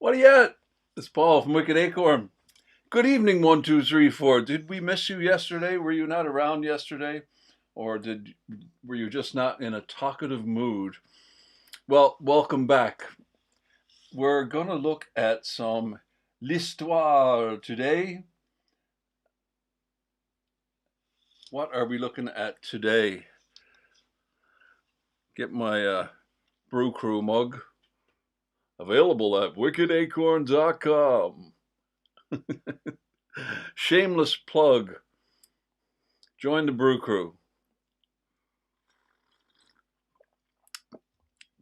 What are you at? It's Paul from Wicked Acorn. Good evening, 1, 2, 3, 4. Did we miss you yesterday? Were you not around yesterday? Or were you just not in a talkative mood? Well, welcome back. We're going to look at some l'histoire today. What are we looking at today? Get my Brew Crew mug. Available at wickedacorn.com. Shameless plug. Join the Brew Crew.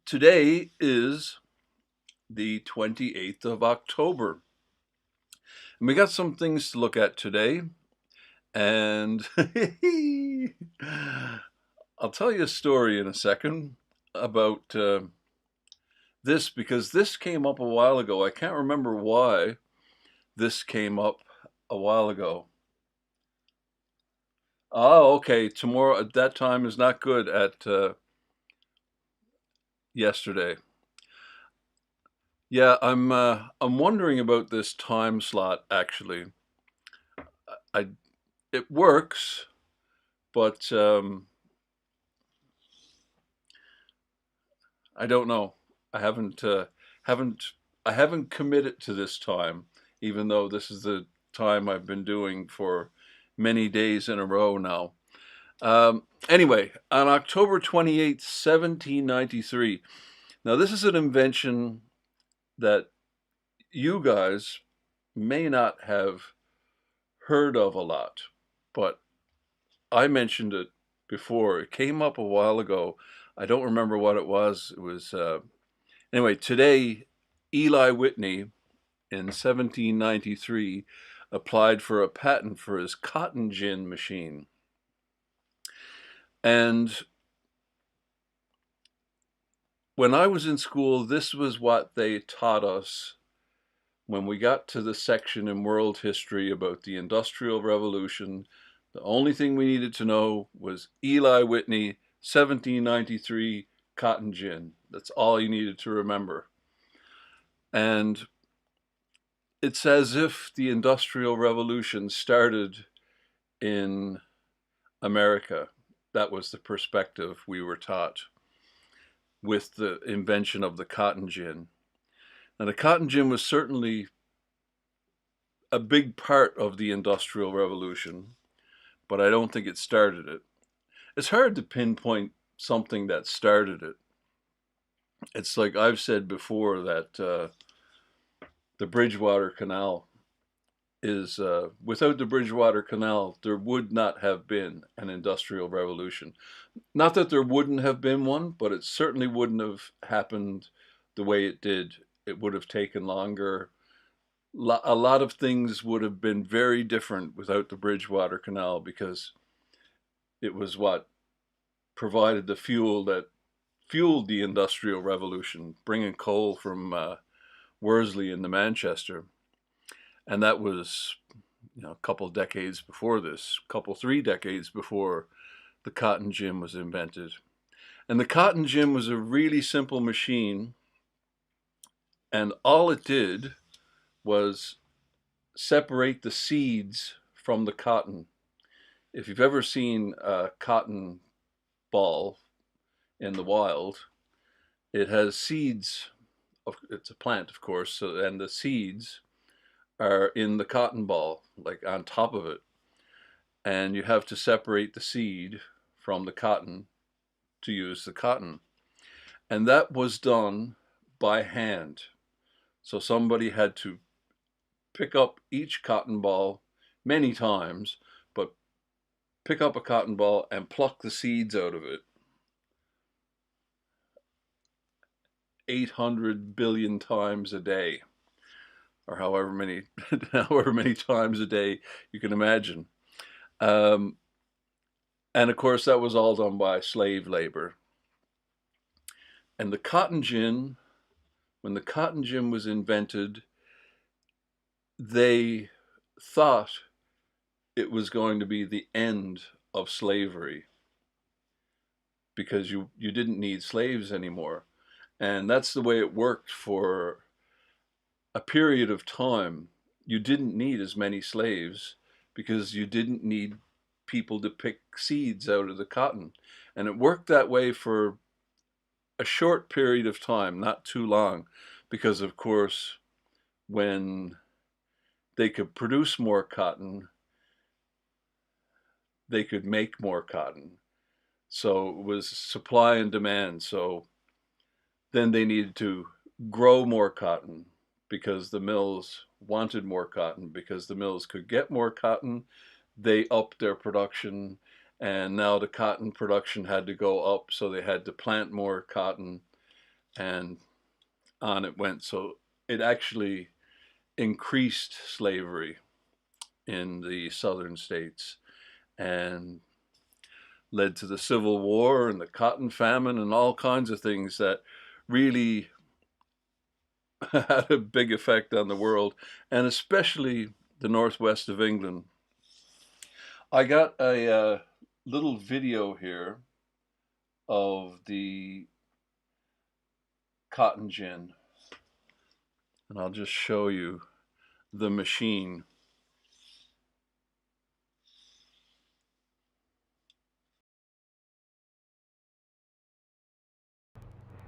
Today is the 28th of October. And we got some things to look at today. And I'll tell you a story in a second about this, because this came up a while ago. I can't remember why this came up a while ago. Oh, okay. Tomorrow at that time is not good at yesterday. Yeah, I'm wondering about this time slot actually. I It works, but I don't know. I haven't committed to this time, even though this is the time I've been doing for many days in a row now. Anyway, on October 28th, 1793. Now, this is an invention that you guys may not have heard of a lot, but I mentioned it before. It came up a while ago. I don't remember what it was. It was anyway. Today, Eli Whitney in 1793 applied for a patent for his cotton gin machine, and when I was in school, this was what they taught us when we got to the section in world history about the Industrial Revolution. The only thing we needed to know was Eli Whitney, 1793, cotton gin. That's all you needed to remember. And it's as if the Industrial Revolution started in America. That was the perspective we were taught with the invention of the cotton gin. And the cotton gin was certainly a big part of the Industrial Revolution, but I don't think it started it. It's hard to pinpoint something that started it. It's like I've said before that the Bridgewater Canal is, without the Bridgewater Canal, there would not have been an Industrial Revolution. Not that there wouldn't have been one, but it certainly wouldn't have happened the way it did. It would have taken longer. A lot of things would have been very different without the Bridgewater Canal, because it was what provided the fuel that fueled the Industrial Revolution, bringing coal from Worsley into Manchester. And that was, a couple decades before this, couple 3 decades before the cotton gin was invented. And the cotton gin was a really simple machine, and all it did was separate the seeds from the cotton. If you've ever seen a cotton ball in the wild, it has seeds. It's a plant, of course, and the seeds are in the cotton ball, like on top of it. And you have to separate the seed from the cotton to use the cotton. And that was done by hand. So somebody had to pick up each cotton ball many times, but pick up a cotton ball and pluck the seeds out of it 800 billion times a day, or however many however many times a day you can imagine. Um, and of course, that was all done by slave labor. And the cotton gin, when the cotton gin was invented, they thought it was going to be the end of slavery, because you didn't need slaves anymore. And that's the way it worked for a period of time, you didn't need as many slaves because you didn't need people to pick seeds out of the cotton. And it worked that way for a short period of time, not too long, because of course, when they could produce more cotton, they could make more cotton. So it was supply and demand. So then they needed to grow more cotton because the mills wanted more cotton. Because the mills could get more cotton, they upped their production, and now the cotton production had to go up, so they had to plant more cotton, and on it went. So it actually increased slavery in the southern states and led to the Civil War and the cotton famine and all kinds of things that really had a big effect on the world, and especially the northwest of England. I got a little video here of the cotton gin, and I'll just show you the machine.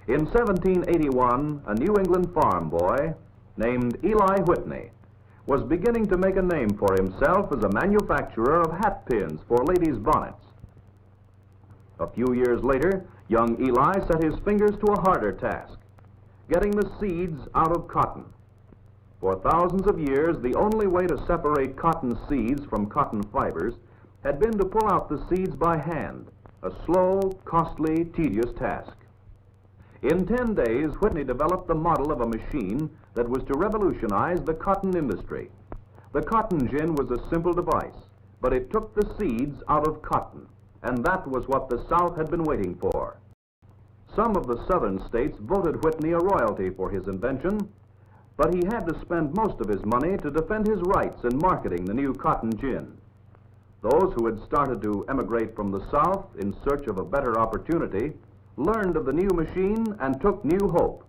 In 1781, a New England farm boy named Eli Whitney was beginning to make a name for himself as a manufacturer of hat pins for ladies' bonnets. A few years later, young Eli set his fingers to a harder task, getting the seeds out of cotton. For thousands of years, the only way to separate cotton seeds from cotton fibers had been to pull out the seeds by hand, a slow, costly, tedious task. In 10 days, Whitney developed the model of a machine that was to revolutionize the cotton industry. The cotton gin was a simple device, but it took the seeds out of cotton, and that was what the South had been waiting for. Some of the southern states voted Whitney a royalty for his invention, but he had to spend most of his money to defend his rights in marketing the new cotton gin. Those who had started to emigrate from the South in search of a better opportunity learned of the new machine and took new hope.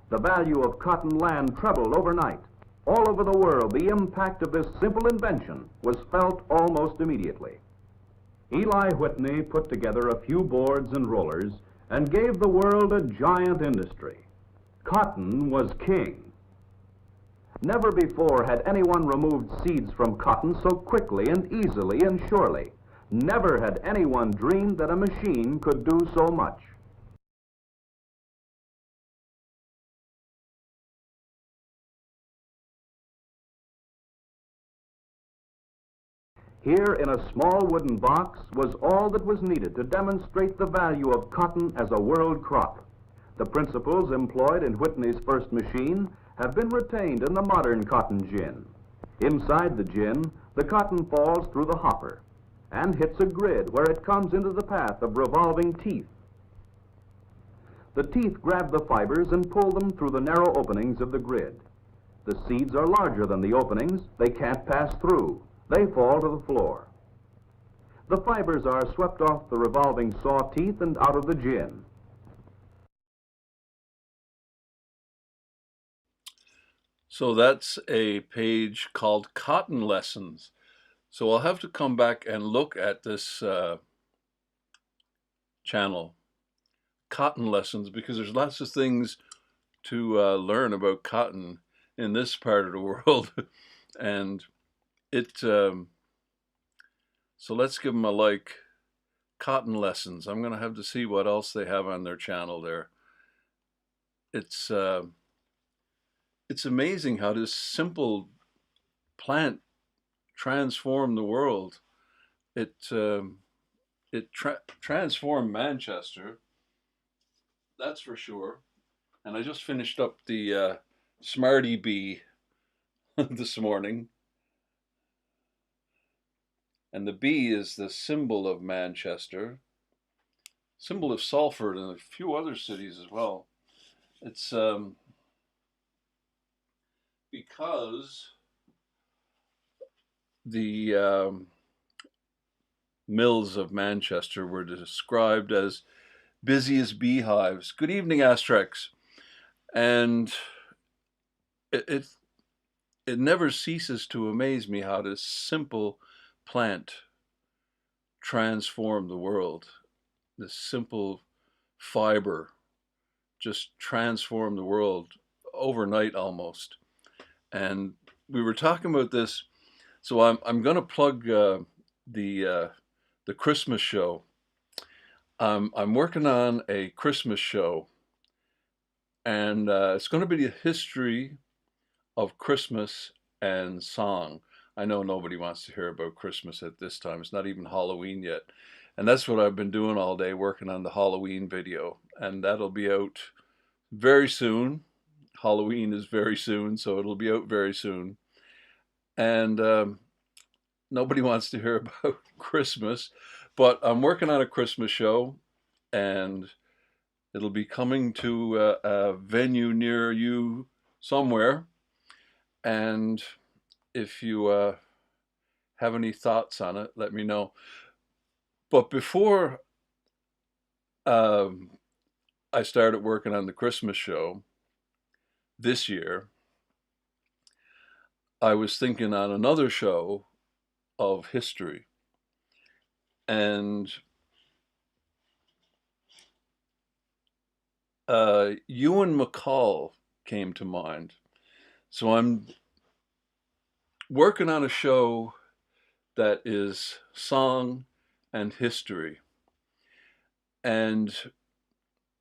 The value of cotton land trebled overnight. All over the world, the impact of this simple invention was felt almost immediately. Eli Whitney put together a few boards and rollers and gave the world a giant industry. Cotton was king. Never before had anyone removed seeds from cotton so quickly and easily and surely. Never had anyone dreamed that a machine could do so much. Here in a small wooden box was all that was needed to demonstrate the value of cotton as a world crop. The principles employed in Whitney's first machine have been retained in the modern cotton gin. Inside the gin, the cotton falls through the hopper and hits a grid where it comes into the path of revolving teeth. The teeth grab the fibers and pull them through the narrow openings of the grid. The seeds are larger than the openings. They can't pass through. They fall to the floor. The fibers are swept off the revolving saw teeth and out of the gin. So that's a page called Cotton Lessons. So I'll have to come back and look at this channel, Cotton Lessons, because there's lots of things to learn about cotton in this part of the world. And so let's give them a like. Cotton Lessons. I'm going to have to see what else they have on their channel there. It's amazing how this simple plant transformed the world. It transformed Manchester, that's for sure. And I just finished up the Smarty Bee this morning. And the bee is the symbol of Manchester, symbol of Salford and a few other cities as well. It's because the mills of Manchester were described as busy as beehives. Good evening, Asterix. And it it never ceases to amaze me how this simple plant transformed the world. This simple fiber just transformed the world overnight almost. And we were talking about this, so I'm going to plug the Christmas show. I'm working on a Christmas show, and it's going to be the history of Christmas and song. I know nobody wants to hear about Christmas at this time. It's not even Halloween yet. And that's what I've been doing all day, working on the Halloween video. And that'll be out very soon. Halloween is very soon, so it'll be out very soon. And nobody wants to hear about Christmas, but I'm working on a Christmas show, and it'll be coming to a venue near you somewhere. And if you have any thoughts on it, let me know. But before I started working on the Christmas show this year, I was thinking on another show of history. And Ewan MacColl came to mind. So I'm working on a show that is song and history. And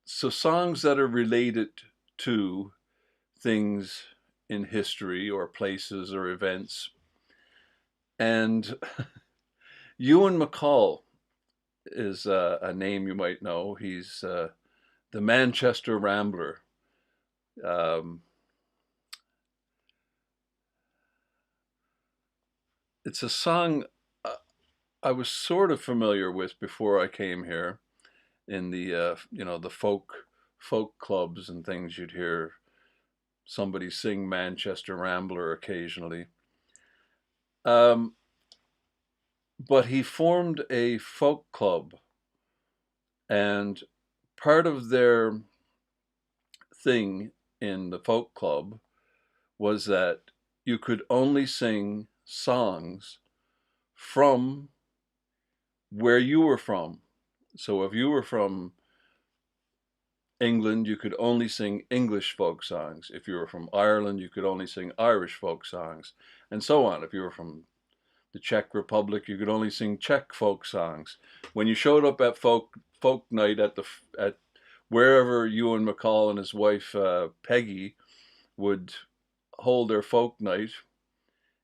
so songs that are related to things in history or places or events. And Ewan MacColl is a name you might know. He's the Manchester Rambler. It's a song I was sort of familiar with before I came here. In the the folk clubs and things, you'd hear somebody sing Manchester Rambler occasionally. But he formed a folk club, and part of their thing in the folk club was that you could only sing songs from where you were from. So if you were from England, you could only sing English folk songs. If you were from Ireland, you could only sing Irish folk songs, and so on. If you were from the Czech Republic, you could only sing Czech folk songs. When you showed up at folk night at wherever Ewan MacColl and his wife Peggy would hold their folk night,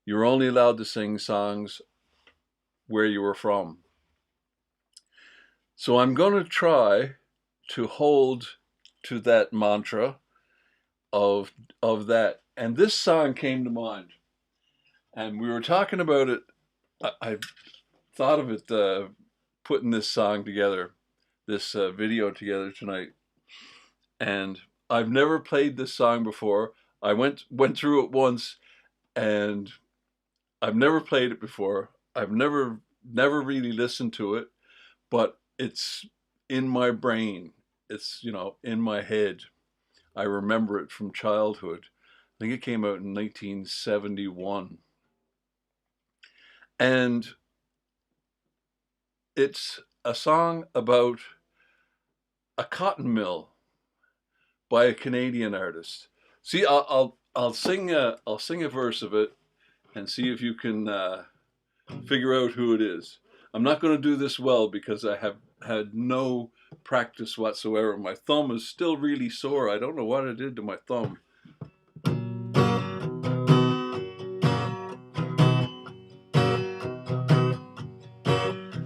you were only allowed to sing songs where you were from. So I'm going to try to hold to that mantra of that. And this song came to mind. And we were talking about it. I thought of it putting this song together, this video together tonight. And I've never played this song before. I went through it once, and I've never played it before. I've never really listened to it, but it's in my brain. It's, in my head. I remember it from childhood. I think it came out in 1971. And it's a song about a cotton mill by a Canadian artist. See, I'll sing a verse of it and see if you can figure out who it is. I'm not going to do this well because I have had no practice whatsoever. My thumb is still really sore. I don't know what I did to my thumb.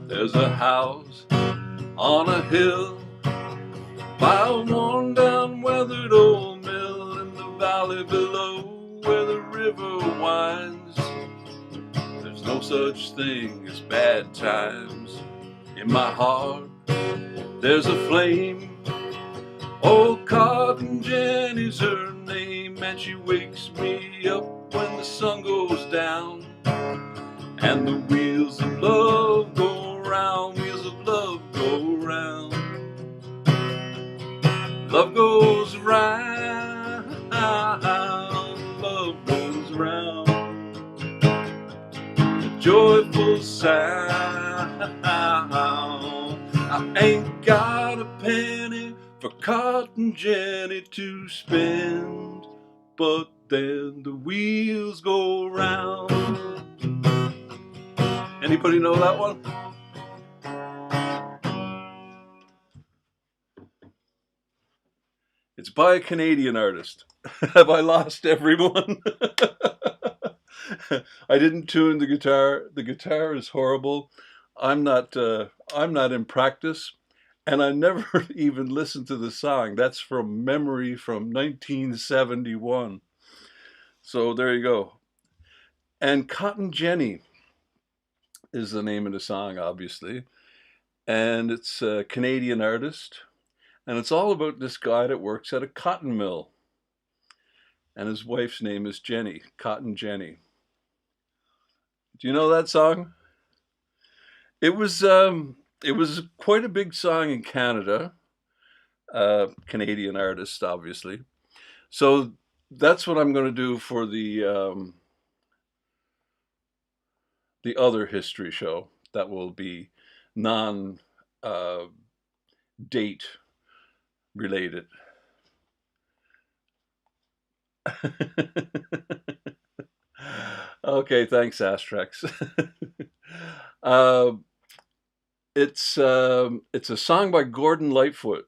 There's a house on a hill by a worn down weathered old mill in the valley below where the river winds. There's no such thing as bad times. In my heart there's a flame. Old Cotton Jenny's her name, and she wakes me up when the sun goes down. And the wheels of love go round, wheels of love go round. Love goes round, love round, a joyful sound. I ain't got a penny for Cotton Jenny to spend, but then the wheels go round. Anybody know that one? It's by a Canadian artist. Have I lost everyone? I didn't tune the guitar. The guitar is horrible. I'm not in practice, and I never even listened to the song. That's from memory from 1971. So there you go. And Cotton Jenny is the name of the song, obviously. And it's a Canadian artist. And it's all about this guy that works at a cotton mill. And his wife's name is Jenny, Cotton Jenny. Do you know that song? It was quite a big song in Canada. Canadian artist, obviously. So that's what I'm going to do for the other history show. That will be non date related. Okay, thanks, Astrax. uh, it's a song by Gordon Lightfoot.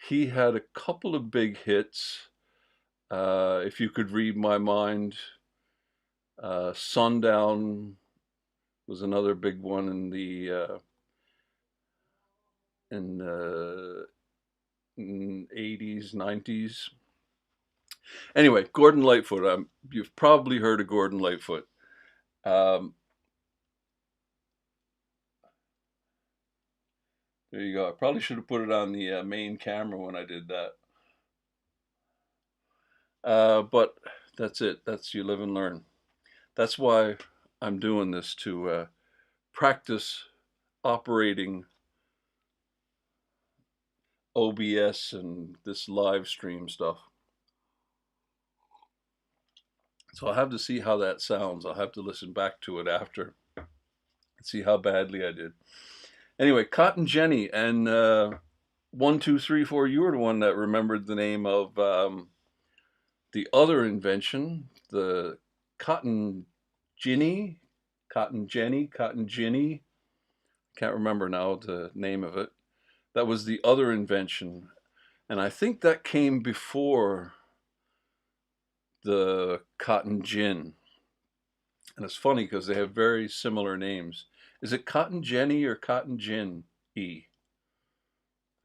He had a couple of big hits. If You Could Read My Mind, Sundown was another big one in the 80s, 90s. Anyway, Gordon Lightfoot. You've probably heard of Gordon Lightfoot. There you go. I probably should have put it on the main camera when I did that. But that's it. That's You Live and Learn. That's why I'm doing this, to practice operating OBS and this live stream stuff. So I'll have to see how that sounds. I'll have to listen back to it after and see how badly I did. Anyway, Cotton Jenny, and 1, 2, 3, 4, you were the one that remembered the name of the other invention, the Cotton Ginny. Can't remember now the name of it. That was the other invention. And I think that came before the cotton gin. And it's funny because they have very similar names. Is it Cotton Jenny or Cotton Gin E?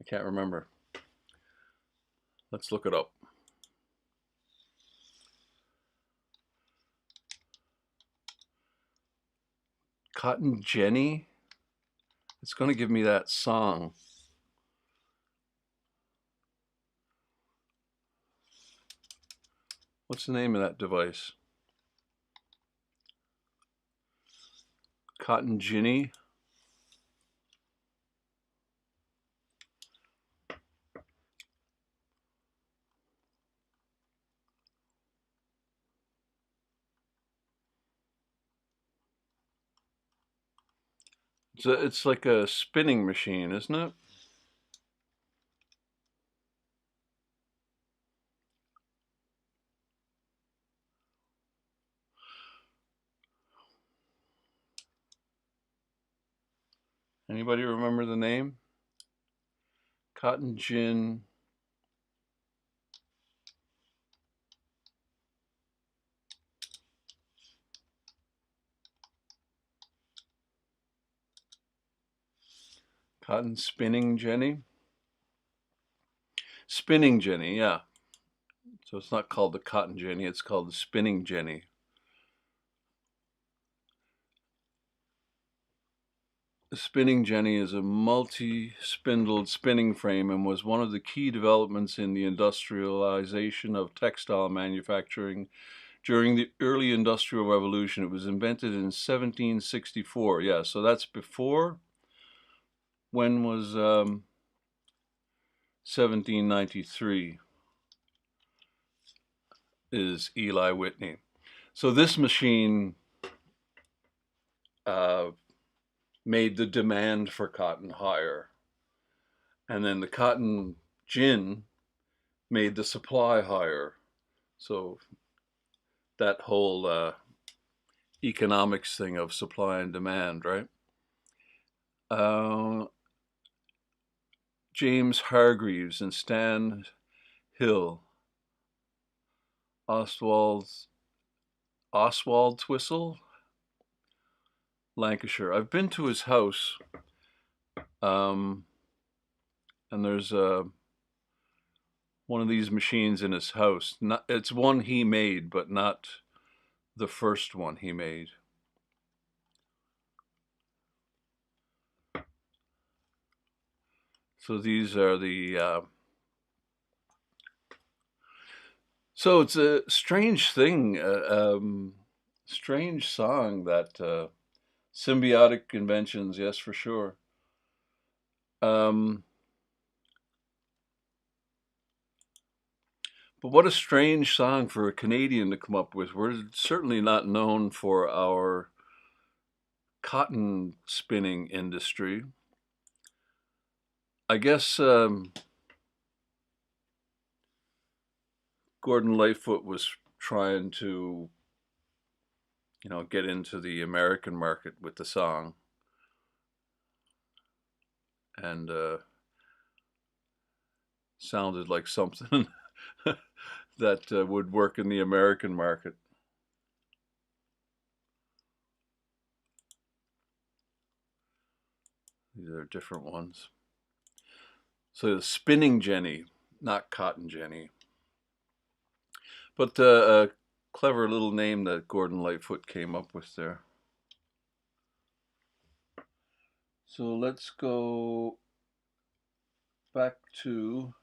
I can't remember. Let's look it up. Cotton Jenny? It's going to give me that song. What's the name of that device? Cotton Ginny? It's like a spinning machine, isn't it? Anybody remember the name? Cotton Gin. Cotton Spinning Jenny? Spinning Jenny, yeah. So it's not called the Cotton Jenny, it's called the Spinning Jenny. The Spinning Jenny is a multi-spindled spinning frame and was one of the key developments in the industrialization of textile manufacturing during the early Industrial Revolution. It was invented in 1764. Yeah, so that's before. When was 1793? is Eli Whitney. So this machine made the demand for cotton higher. And then the cotton gin made the supply higher. So that whole economics thing of supply and demand, right? Uh, James Hargreaves and Stan Hill, Oswald Twistle, Lancashire. I've been to his house, and there's one of these machines in his house. It's one he made, but not the first one he made. So these are the. So it's a strange thing, strange song that symbiotic inventions, yes, for sure. But what a strange song for a Canadian to come up with. We're certainly not known for our cotton spinning industry. I guess Gordon Lightfoot was trying to, get into the American market with the song. And sounded like something that would work in the American market. These are different ones. So the spinning Jenny, not cotton Jenny. But a clever little name that Gordon Lightfoot came up with there. So let's go back to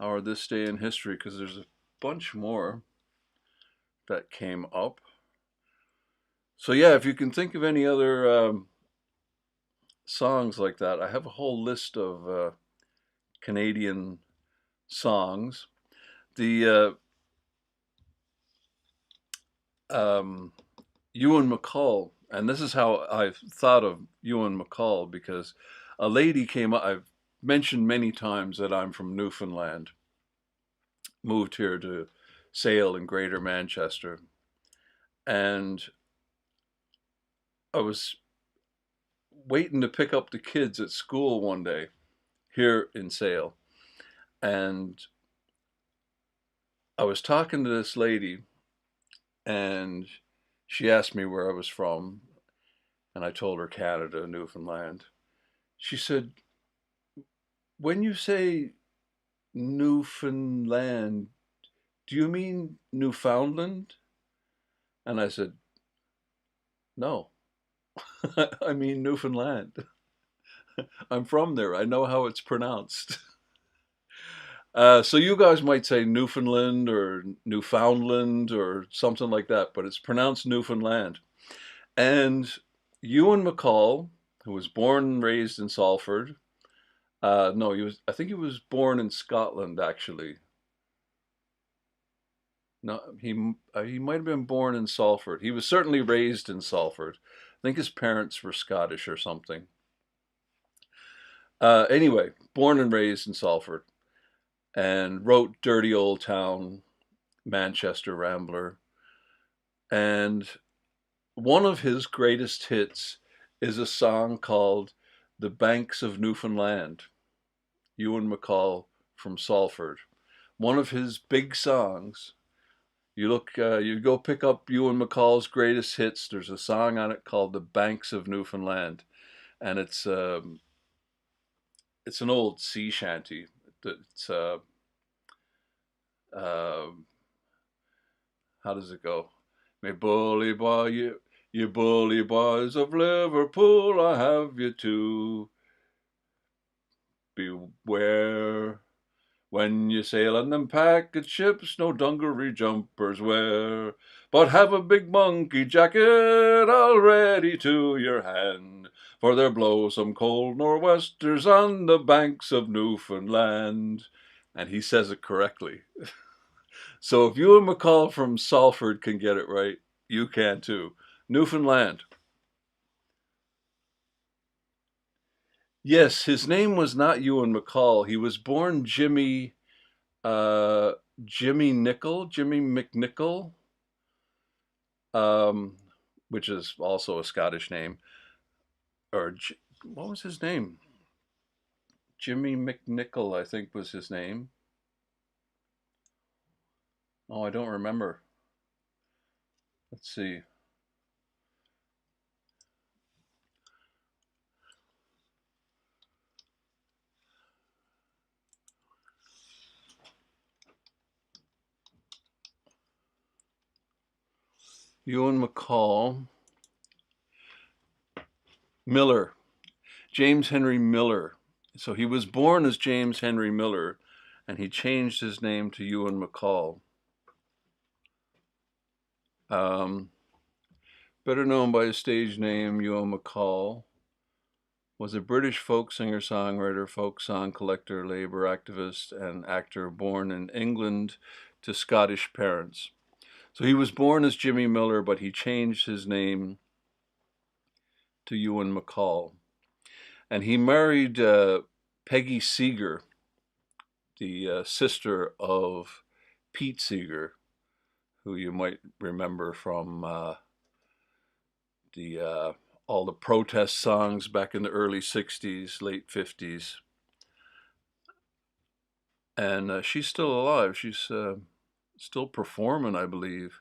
our This Day in History, because there's a bunch more that came up. So yeah, if you can think of any other songs like that, I have a whole list of Canadian songs. The Ewan MacColl, and this is how I thought of Ewan MacColl, because a lady came up. I've mentioned many times that I'm from Newfoundland, moved here to Sale in Greater Manchester, and I was waiting to pick up the kids at school one day here in Sale, and I was talking to this lady, and she asked me where I was from, and I told her Canada, Newfoundland. She said, "When you say Newfoundland, do you mean Newfoundland?" And I said, "No, I mean Newfoundland. I'm from there. I know how it's pronounced." So you guys might say Newfoundland or Newfoundland or something like that, but it's pronounced Newfoundland. And Ewan MacColl, who was born and raised in Salford, no, I think he was born in Scotland, actually. No, he might have been born in Salford. He was certainly raised in Salford. I think his parents were Scottish or something. Anyway, born and raised in Salford, and wrote Dirty Old Town, Manchester Rambler. And one of his greatest hits is a song called The Banks of Newfoundland. Ewan MacColl from Salford. One of his big songs. You go pick up Ewan MacColl's greatest hits. There's a song on it called "The Banks of Newfoundland," and it's an old sea shanty. It's how does it go? "Me bully boy, you bully boys of Liverpool, I have you to beware. When you sail on them packet ships, no dungaree jumpers wear, but have a big monkey jacket all ready to your hand, for there blow some cold nor'westers on the banks of Newfoundland." And he says it correctly. So if Ewan MacColl from Salford can get it right, you can too. Newfoundland. Yes, his name was not Ewan MacColl. He was born uh, Jimmy McNichol, um, which is also a Scottish name. Or what was his name? Jimmy McNichol, I think was his name. Oh, I don't remember. Let's see. Ewan MacColl. Miller. James Henry Miller. So he was born as James Henry Miller, and he changed his name to Ewan MacColl. Um, Better known by his stage name, Ewan MacColl, was a British folk singer-songwriter, folk song collector, labor activist, and actor born in England to Scottish parents. So he was born as Jimmy Miller, but he changed his name to Ewan MacColl. And he married Peggy Seeger, the sister of Pete Seeger, who you might remember from the all the protest songs back in the early 60s, late 50s. And she's still alive. She's still performing, I believe.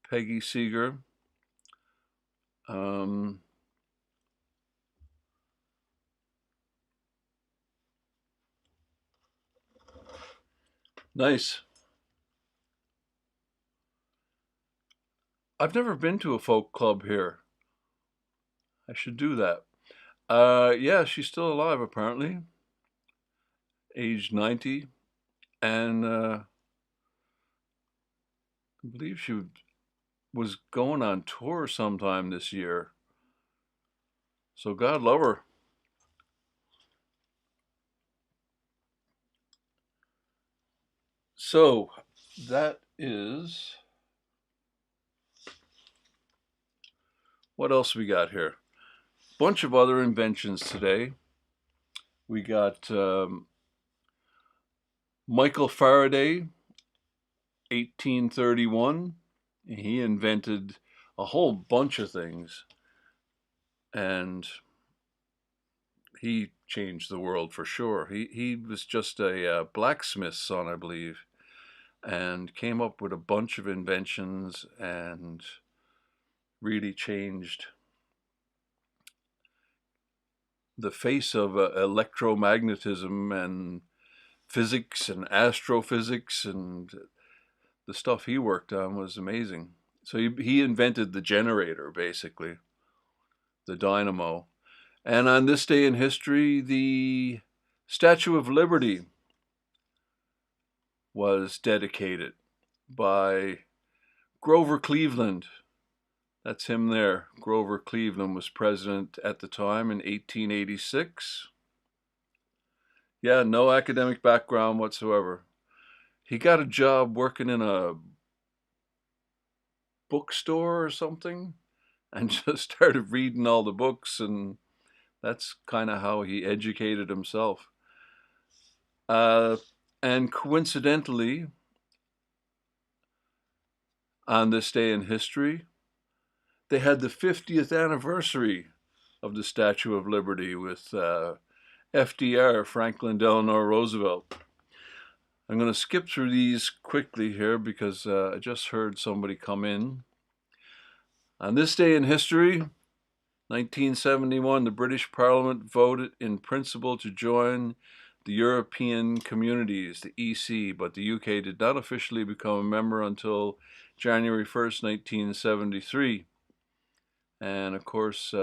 Peggy Seeger. Um, nice. I've never been to a folk club here. I should do that. Yeah, she's still alive apparently, aged 90, and I believe she was going on tour sometime this year. So God love her. So that is what else we got here? Bunch of other inventions today. We got Michael Faraday, 1831. He invented a whole bunch of things, and he changed the world for sure. He was just a blacksmith's son, I believe, and came up with a bunch of inventions and really changed the face of electromagnetism and physics and astrophysics, and the stuff he worked on was amazing. So he invented the generator, basically, the dynamo. And on this day in history, the Statue of Liberty was dedicated by Grover Cleveland. That's him there. Grover Cleveland was president at the time in 1886. Yeah, no academic background whatsoever. He got a job working in a bookstore or something and just started reading all the books, and that's kind of how he educated himself. And coincidentally, on this day in history, they had the 50th anniversary of the Statue of Liberty with FDR, Franklin Delano Roosevelt. I'm going to skip through these quickly here because I just heard somebody come in. On this day in history, 1971, the British Parliament voted in principle to join the European Communities, the EC, but the UK did not officially become a member until January 1st, 1973. And of course,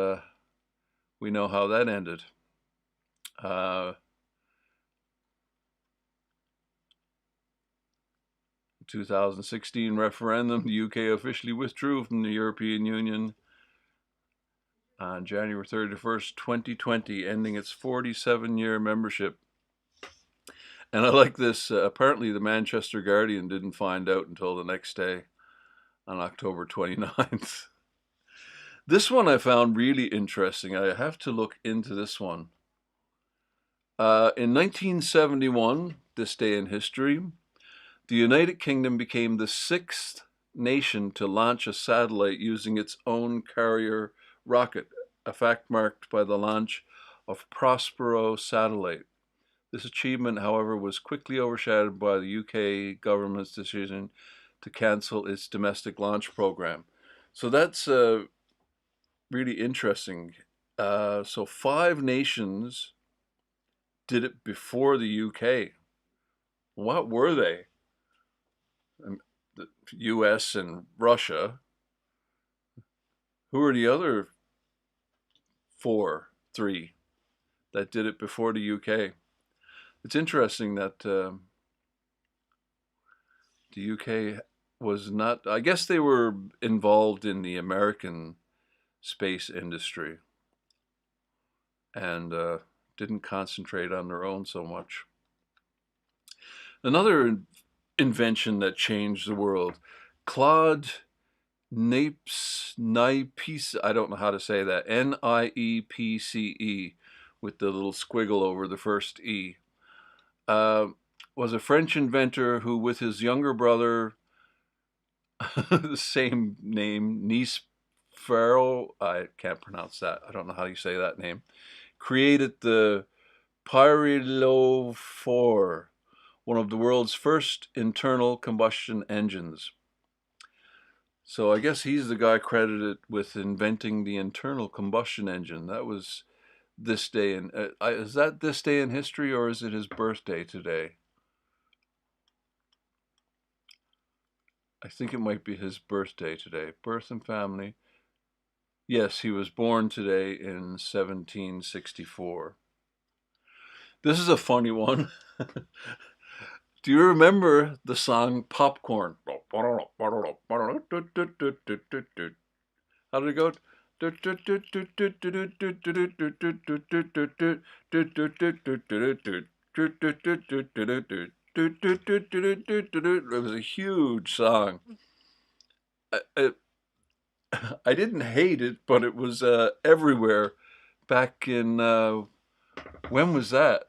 we know how that ended. 2016 referendum, the UK officially withdrew from the European Union on January 31st, 2020, ending its 47-year membership. And I like this. Apparently, the Manchester Guardian didn't find out until the next day on October 29th. This one I found really interesting. I have to look into this one. In 1971, this day in history, the United Kingdom became the sixth nation to launch a satellite using its own carrier rocket, a fact marked by the launch of Prospero satellite. This achievement, however, was quickly overshadowed by the UK government's decision to cancel its domestic launch program. So that's really interesting. So 5 nations did it before the UK. What were they? The US and Russia. Who are the other 3 that did it before the UK? It's interesting that the UK was not, I guess they were involved in the American space industry and didn't concentrate on their own so much. Another invention that changed the world, Claude Niepce, I don't know how to say that, Niepce, with the little squiggle over the first E, was a French inventor who, with his younger brother, the same name, Nice Farrow, I can't pronounce that, I don't know how you say that name, created the Pyrophore, one of the world's first internal combustion engines. So I guess he's the guy credited with inventing the internal combustion engine. That was this day in, is that this day in history, or is it his birthday today? I think it might be his birthday today. Birth and family. Yes, he was born today in 1764. This is a funny one. Do you remember the song Popcorn? How did it go? It was a huge song. I didn't hate it, but it was everywhere back in, when was that?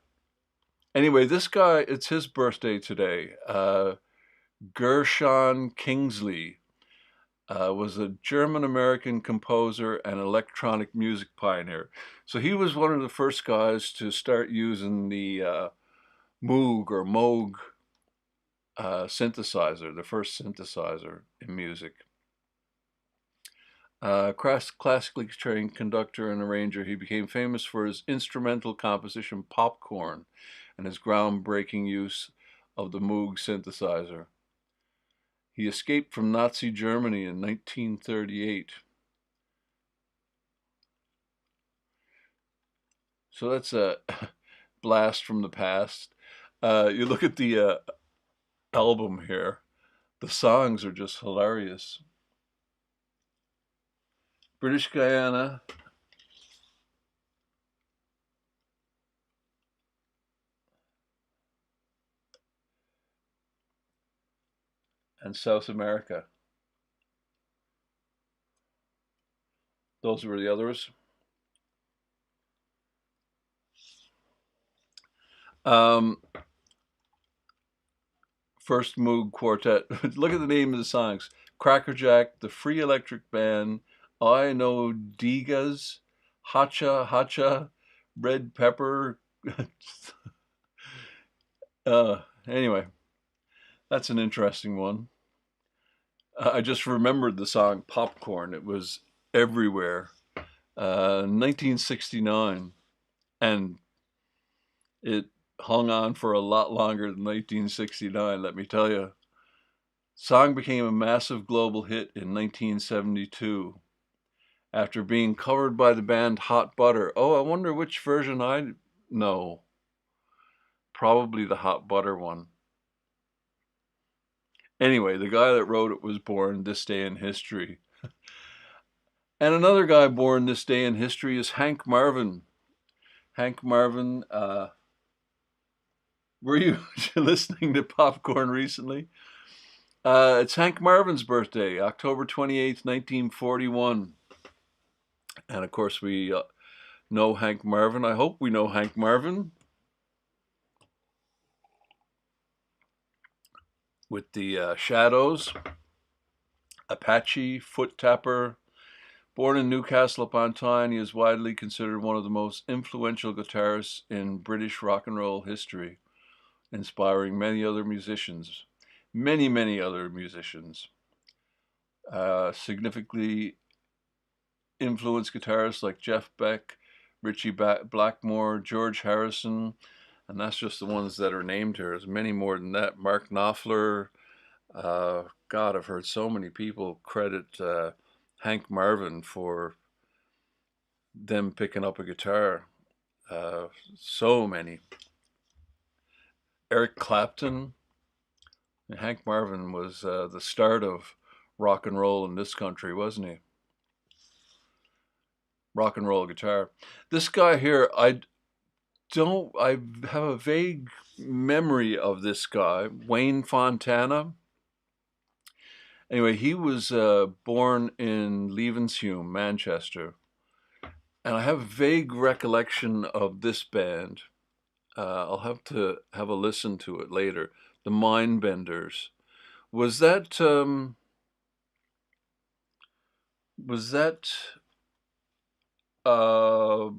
Anyway, this guy, it's his birthday today. Gershon Kingsley was a German-American composer and electronic music pioneer. So he was one of the first guys to start using the Moog or Moog synthesizer, the first synthesizer in music. Classically trained conductor and arranger, he became famous for his instrumental composition Popcorn and his groundbreaking use of the Moog synthesizer. He escaped from Nazi Germany in 1938. So that's a blast from the past. You look at the album here, the songs are just hilarious. British Guyana, and South America. Those were the others. First Moog Quartet. Look at the name of the songs. Crackerjack, The Free Electric Band, I Know Digas, Hacha Hacha, Red Pepper. Anyway, that's an interesting one. I just remembered the song Popcorn. It was everywhere. 1969. And it hung on for a lot longer than 1969, let me tell you. Song became a massive global hit in 1972 after being covered by the band Hot Butter. Oh, I wonder which version I know. Probably the Hot Butter one. Anyway, the guy that wrote it was born this day in history. And another guy born this day in history is Hank Marvin. Hank Marvin Were you listening to Popcorn recently? It's Hank Marvin's birthday, October 28th, 1941. And of course, we know Hank Marvin. I hope we know Hank Marvin with the Shadows, Apache, Foot Tapper. Born in Newcastle upon Tyne, he is widely considered one of the most influential guitarists in British rock and roll history, inspiring many other musicians. Many other musicians. Significantly influenced guitarists like Jeff Beck, Richie Blackmore, George Harrison, and that's just the ones that are named here. There's many more than that. Mark Knopfler. God, I've heard so many people credit Hank Marvin for them picking up a guitar. So many. Eric Clapton. And Hank Marvin was the start of rock and roll in this country, wasn't he? Rock and roll guitar. This guy here, I have a vague memory of this guy, Wayne Fontana. Anyway, he was born in Leavenshume, Manchester. And I have a vague recollection of this band. I'll have to have a listen to it later. The Mindbenders. Was that one of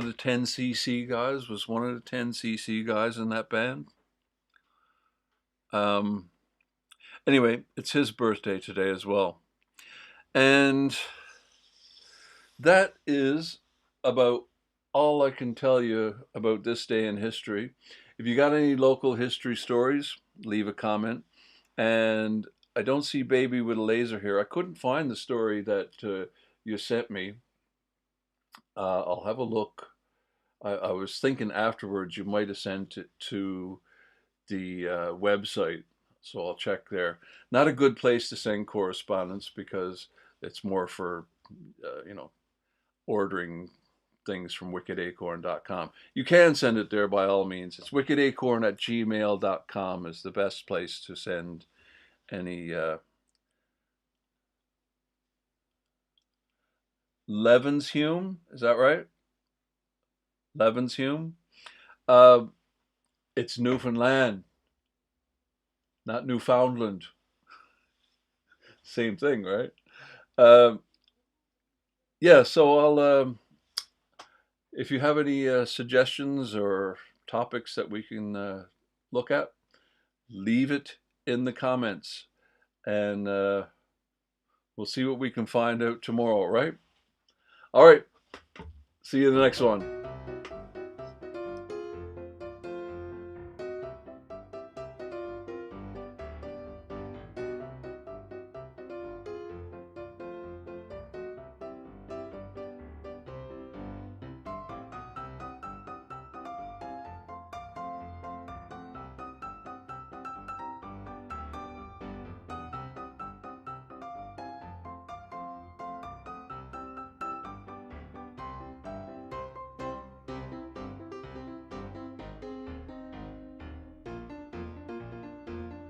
the 10cc guys? Was one of the 10cc guys in that band? Anyway, it's his birthday today as well. And that is about all I can tell you about this day in history. If you got any local history stories, leave a comment. And I don't see Baby with a Laser here. I couldn't find the story that you sent me. I'll have a look. I was thinking afterwards you might have sent it to the website, so I'll check there. Not a good place to send correspondence because it's more for, ordering things from wickedacorn.com. You can send it there by all means. It's wickedacorn@gmail.com is the best place to send any Leavenshume, is that right? Leavenshume? It's Newfoundland, not Newfoundland. Same thing, right? Yeah, so I'll if you have any suggestions or topics that we can look at, leave it in the comments, and we'll see what we can find out tomorrow, right? All right, see you in the next one.